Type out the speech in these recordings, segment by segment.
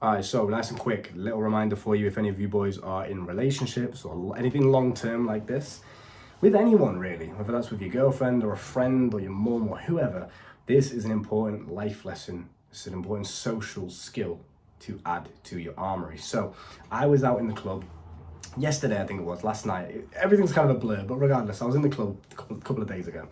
Alright, so nice and quick, little reminder for you if any of you boys are in relationships or anything long term like this, with anyone really, whether that's with your girlfriend or a friend or your mum or whoever, this is an important life lesson. It's an important social skill to add to your armory. So I was out in the club yesterday, I think it was, last night. Everything's kind of a blur, but regardless, I was in the club a couple of days ago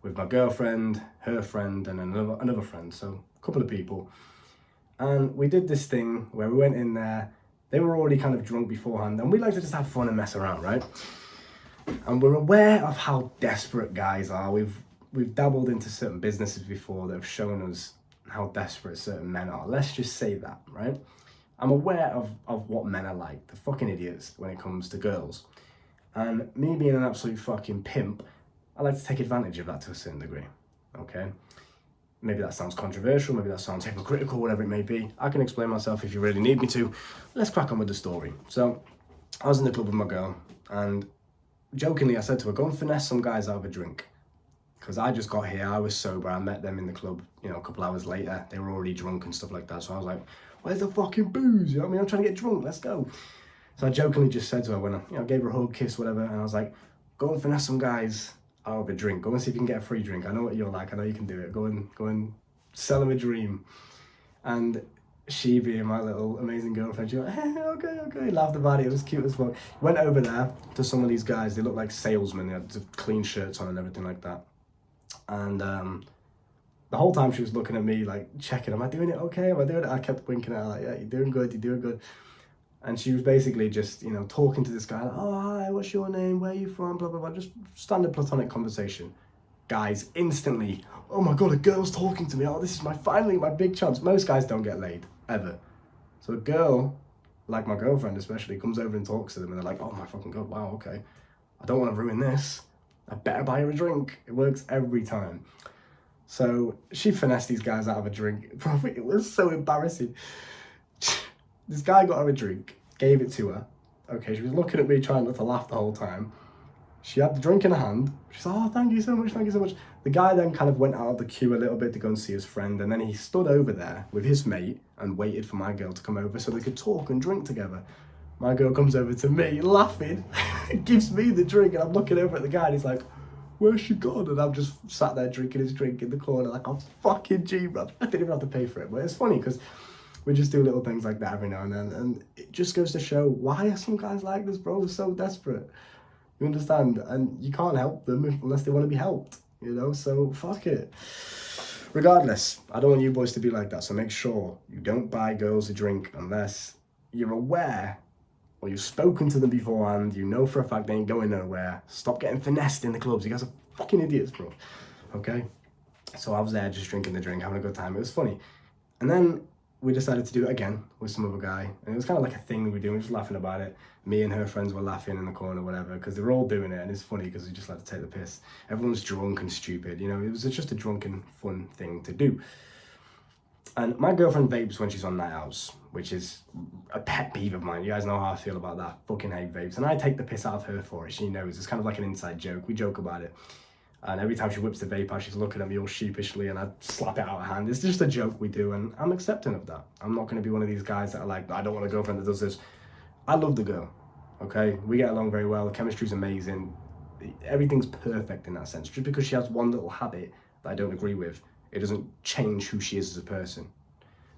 with my girlfriend, her friend, and another friend, so a couple of people. And we did this thing where we went in there, they were already kind of drunk beforehand, and we like to just have fun and mess around, right? And we're aware of how desperate guys are. We've dabbled into certain businesses before that have shown us how desperate certain men are. Let's just say that, right? I'm aware of what men are like. They're fucking idiots when it comes to girls. And me being an absolute fucking pimp, I like to take advantage of that to a certain degree, okay? Maybe that sounds controversial, maybe that sounds hypocritical, whatever it may be. I can explain myself if you really need me to. Let's crack on with the story. So, I was in the club with my girl, and jokingly I said to her, go and finesse some guys out of a drink. Because I just got here, I was sober, I met them in the club, a couple hours later. They were already drunk and stuff like that. So I was like, where's the fucking booze? You know what I mean? I'm trying to get drunk, let's go. So I jokingly just said to her when I gave her a hug, kiss, whatever, and I was like, go and finesse some guys out of a drink. Go and see if you can get a free drink. I know what you're like. I know you can do it. Go and sell them a dream. And she, being my little amazing girlfriend, she went, hey, okay, laughed about it. It was cute as fuck. Went over there to some of these guys. They looked like salesmen. They had clean shirts on and everything like that. And the whole time she was looking at me, like checking, am I doing it okay? Am I doing it? I kept winking at her, like, yeah, you're doing good, you're doing good. And she was basically just, talking to this guy, like, oh, hi, what's your name? Where are you from? Blah, blah, blah. Just standard platonic conversation. Guys, instantly, oh my God, a girl's talking to me. Oh, this is finally my big chance. Most guys don't get laid, ever. So a girl, like my girlfriend especially, comes over and talks to them and they're like, oh my fucking God, wow, okay. I don't want to ruin this. I better buy her a drink. It works every time. So she finessed these guys out of a drink. Bro, it was so embarrassing. This guy got her a drink, gave it to her. Okay, she was looking at me trying not to laugh the whole time. She had the drink in her hand. She's like, oh, thank you so much, thank you so much. The guy then kind of went out of the queue a little bit to go and see his friend, and then he stood over there with his mate and waited for my girl to come over so they could talk and drink together. My girl comes over to me, laughing, gives me the drink, and I'm looking over at the guy, and he's like, where's she gone? And I'm just sat there drinking his drink in the corner like I'm fucking G, bro. I didn't even have to pay for it, but it's funny because we just do little things like that every now and then, and it just goes to show why are some guys like this, bro? They're so desperate. You understand? And you can't help them unless they want to be helped, so fuck it. Regardless, I don't want you boys to be like that, so make sure you don't buy girls a drink unless you're aware or you've spoken to them beforehand, you know for a fact they ain't going nowhere. Stop getting finessed in the clubs. You guys are fucking idiots, bro. Okay? So I was there just drinking the drink, having a good time. It was funny. And then we decided to do it again with some other guy. And it was kind of like a thing we were doing, just laughing about it. Me and her friends were laughing in the corner, whatever, because they were all doing it. And it's funny because we just like to take the piss. Everyone's drunk and stupid. It was just a drunken, fun thing to do. And my girlfriend vapes when she's on night outs, which is a pet peeve of mine. You guys know how I feel about that. Fucking hate vapes. And I take the piss out of her for it. She knows. It's kind of like an inside joke. We joke about it. And every time she whips the vape out, she's looking at me all sheepishly and I slap it out of her hand. It's just a joke we do and I'm accepting of that. I'm not going to be one of these guys that are like, I don't want a girlfriend that does this. I love the girl, okay? We get along very well. The chemistry's amazing. Everything's perfect in that sense. Just because she has one little habit that I don't agree with, it doesn't change who she is as a person.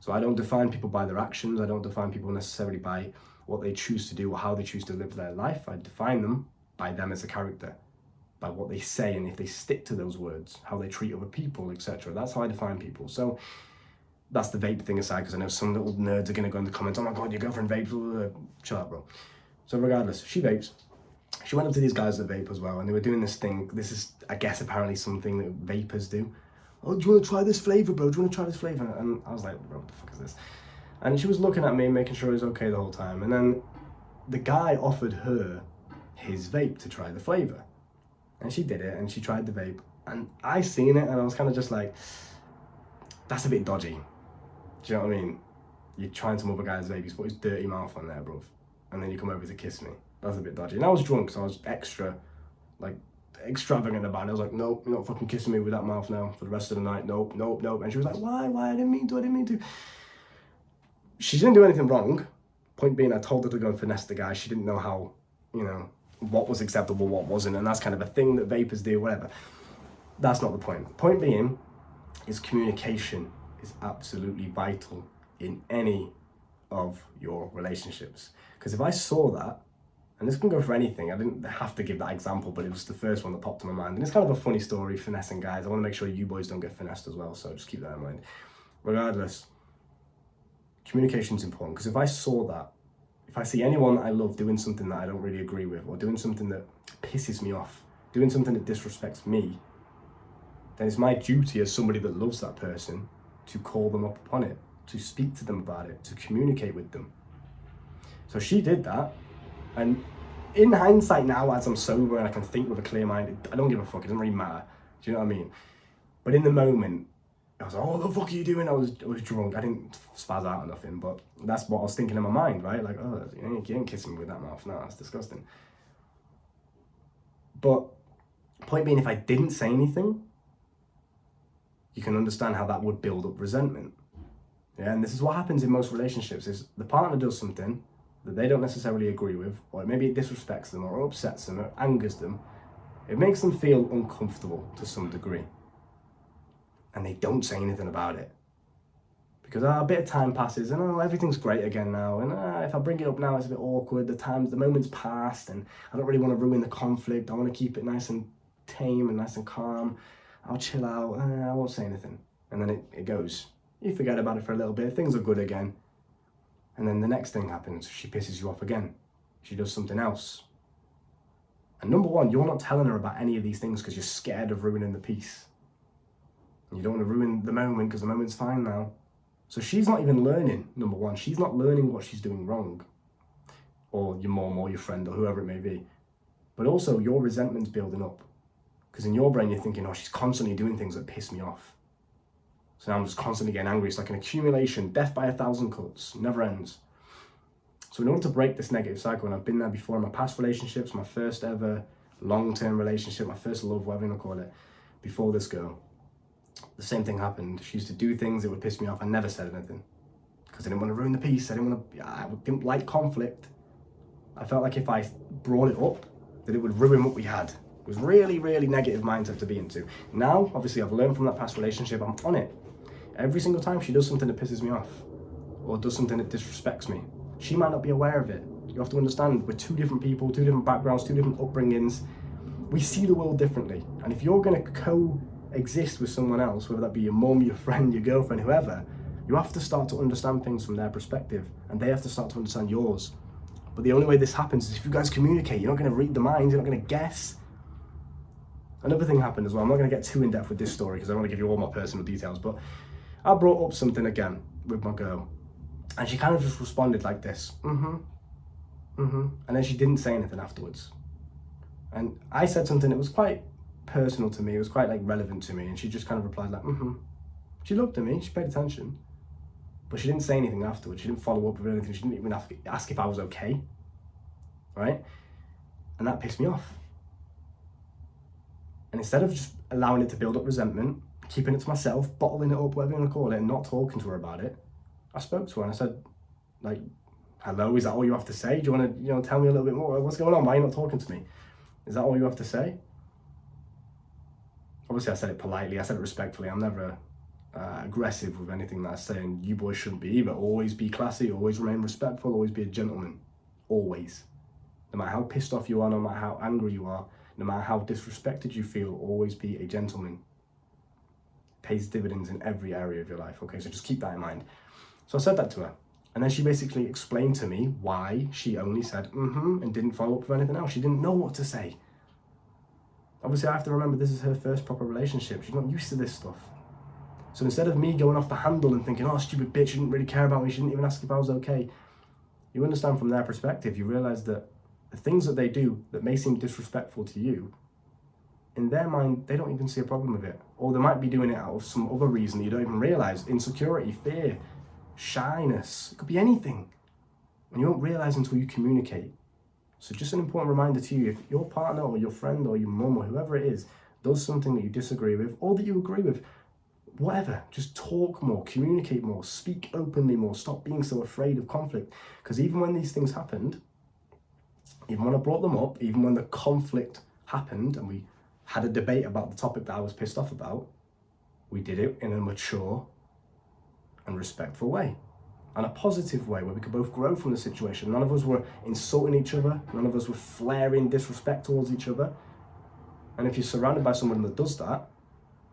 So I don't define people by their actions. I don't define people necessarily by what they choose to do or how they choose to live their life. I define them by them as a character, by what they say and if they stick to those words, how they treat other people, etc. That's how I define people. So that's the vape thing aside, because I know some little nerds are going to go in the comments, oh my God, your girlfriend vapes. Chill out, bro. So regardless, she vapes. She went up to these guys that vape as well, and they were doing this thing. This is, I guess, apparently something that vapors do. Oh, do you want to try this flavor, bro? Do you want to try this flavor? And I was like, bro, what the fuck is this? And she was looking at me, making sure it was okay the whole time. And then the guy offered her his vape to try the flavor. And she did it, and she tried the vape. And I seen it, and I was kind of just like, that's a bit dodgy. Do you know what I mean? You're trying some other guy's vape, he's put his dirty mouth on there, bro. And then you come over to kiss me. That's a bit dodgy. And I was drunk, so I was extravagant about it. I was like, nope, you're not fucking kissing me with that mouth now for the rest of the night. Nope. And she was like, why? I didn't mean to. she didn't do anything wrong. Point being, I told her to go and finesse the guy. She didn't know how, what was acceptable, what wasn't, and that's kind of a thing that vapors do, whatever. That's not the point. Point being is communication is absolutely vital in any of your relationships. Because if I saw that, and this can go for anything, I didn't have to give that example, but it was the first one that popped to my mind. And it's kind of a funny story, finessing guys. I want to make sure you boys don't get finessed as well, so just keep that in mind. Regardless, communication is important, because if I saw that, if I see anyone that I love doing something that I don't really agree with, or doing something that pisses me off, doing something that disrespects me, then it's my duty as somebody that loves that person to call them up upon it, to speak to them about it, to communicate with them. So she did that, and in hindsight now, as I'm sober and I can think with a clear mind, I don't give a fuck, it doesn't really matter. Do you know what I mean? But in the moment, I was like, oh, what the fuck are you doing? I was drunk. I didn't spaz out or nothing, but that's what I was thinking in my mind, right? Like, oh, you ain't kissing me with that mouth. No, that's disgusting. But point being, if I didn't say anything, you can understand how that would build up resentment. Yeah, and this is what happens in most relationships, is the partner does something that they don't necessarily agree with, or maybe it disrespects them, or upsets them, or angers them. It makes them feel uncomfortable to some degree. And they don't say anything about it. Because a bit of time passes, and everything's great again now, and if I bring it up now, it's a bit awkward, the moment's passed, and I don't really want to ruin the conflict, I want to keep it nice and tame and nice and calm, I'll chill out, I won't say anything. And then it goes. You forget about it for a little bit, things are good again. And then the next thing happens, she pisses you off again. She does something else. And number one, you're not telling her about any of these things because you're scared of ruining the peace. And you don't want to ruin the moment because the moment's fine now. So she's not even learning, number one. She's not learning what she's doing wrong. Or your mom or your friend or whoever it may be. But also your resentment's building up. Because in your brain you're thinking, oh, she's constantly doing things that piss me off. So now I'm just constantly getting angry. It's like an accumulation, death by 1,000 cuts, never ends. So in order to break this negative cycle, and I've been there before in my past relationships, my first ever long-term relationship, my first love, whatever you want to call it, before this girl, the same thing happened. She used to do things that would piss me off. I never said anything because I didn't want to ruin the peace. I didn't like conflict. I felt like if I brought it up, that it would ruin what we had. It was really, really negative mindset to be into. Now, obviously, I've learned from that past relationship. I'm on it. Every single time she does something that pisses me off or does something that disrespects me, she might not be aware of it. You have to understand, we're two different people, two different backgrounds, two different upbringings. We see the world differently. And if you're going to coexist with someone else, whether that be your mum, your friend, your girlfriend, whoever, you have to start to understand things from their perspective, and they have to start to understand yours. But the only way this happens is if you guys communicate. You're not going to read the minds, you're not going to guess. Another thing happened as well. I'm not going to get too in depth with this story because I want to give you all my personal details, but I brought up something again with my girl, and she kind of just responded like this, and then she didn't say anything afterwards. And I said something that was quite personal to me, it was quite like relevant to me, and she just kind of replied like, She looked at me, she paid attention, but she didn't say anything afterwards. She didn't follow up with anything, she didn't even ask if I was okay, right? And that pissed me off. And instead of just allowing it to build up resentment, keeping it to myself, bottling it up, whatever you want to call it, and not talking to her about it, I spoke to her and I said, like, hello, is that all you have to say? Do you want to, tell me a little bit more? What's going on? Why are you not talking to me? Is that all you have to say? Obviously, I said it politely. I said it respectfully. I'm never aggressive with anything that I say, and you boys shouldn't be either. Always be classy. Always remain respectful. Always be a gentleman. Always. No matter how pissed off you are, no matter how angry you are, no matter how disrespected you feel, always be a gentleman. Pays dividends in every area of your life. Okay, so just keep that in mind. So I said that to her. And then she basically explained to me why she only said and didn't follow up with anything else. She didn't know what to say. Obviously, I have to remember this is her first proper relationship. She's not used to this stuff. So instead of me going off the handle and thinking, oh, stupid bitch, she didn't really care about me, she didn't even ask if I was okay, you understand from their perspective, you realise that the things that they do that may seem disrespectful to you, in their mind, they don't even see a problem with it. Or they might be doing it out of some other reason that you don't even realise. Insecurity, fear, shyness, it could be anything. And you won't realise until you communicate. So just an important reminder to you, if your partner or your friend or your mum or whoever it is does something that you disagree with or that you agree with, whatever, just talk more, communicate more, speak openly more, stop being so afraid of conflict. Because even when these things happened, even when I brought them up, even when the conflict happened and we had a debate about the topic that I was pissed off about, we did it in a mature and respectful way, and a positive way where we could both grow from the situation. None of us were insulting each other. None of us were flaring disrespect towards each other. And if you're surrounded by someone that does that,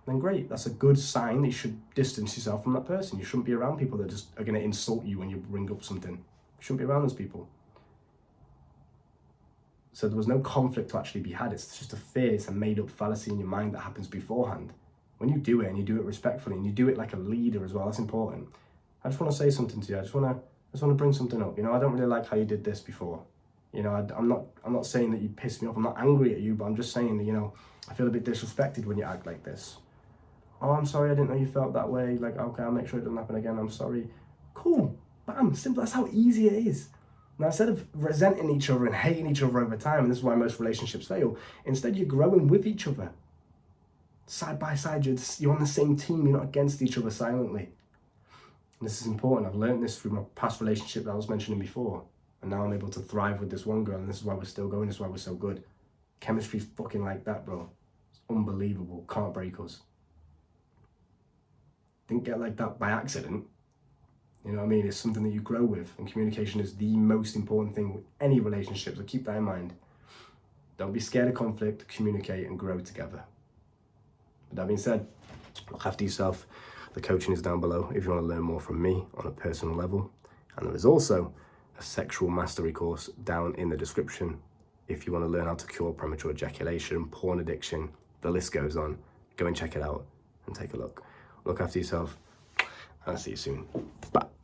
then great. That's a good sign that you should distance yourself from that person. You shouldn't be around people that just are going to insult you when you bring up something. You shouldn't be around those people. So there was no conflict to actually be had. It's just a fear. It's a made-up fallacy in your mind that happens beforehand. When you do it, and you do it respectfully, and you do it like a leader as well, that's important. I just want to say something to you. I just want to bring something up. You know, I don't really like how you did this before. You know, I'm not saying that you pissed me off. I'm not angry at you, but I'm just saying that, you know, I feel a bit disrespected when you act like this. Oh, I'm sorry, I didn't know you felt that way. Like, okay, I'll make sure it doesn't happen again. I'm sorry. Cool. Bam. Simple. That's how easy it is. Now, instead of resenting each other and hating each other over time, and this is why most relationships fail, instead you're growing with each other. Side by side, you're on the same team. You're not against each other silently. And this is important. I've learned this through my past relationship that I was mentioning before. And now I'm able to thrive with this one girl, and this is why we're still going. This is why we're so good. Chemistry's fucking like that, bro. It's unbelievable. Can't break us. Didn't get like that by accident. You know what I mean? It's something that you grow with, and communication is the most important thing with any relationship, so keep that in mind. Don't be scared of conflict, communicate and grow together. With that being said, look after yourself. The coaching is down below if you want to learn more from me on a personal level. And there is also a sexual mastery course down in the description if you want to learn how to cure premature ejaculation, porn addiction, the list goes on. Go and check it out and take a look. Look after yourself, and I'll see you soon. Bye.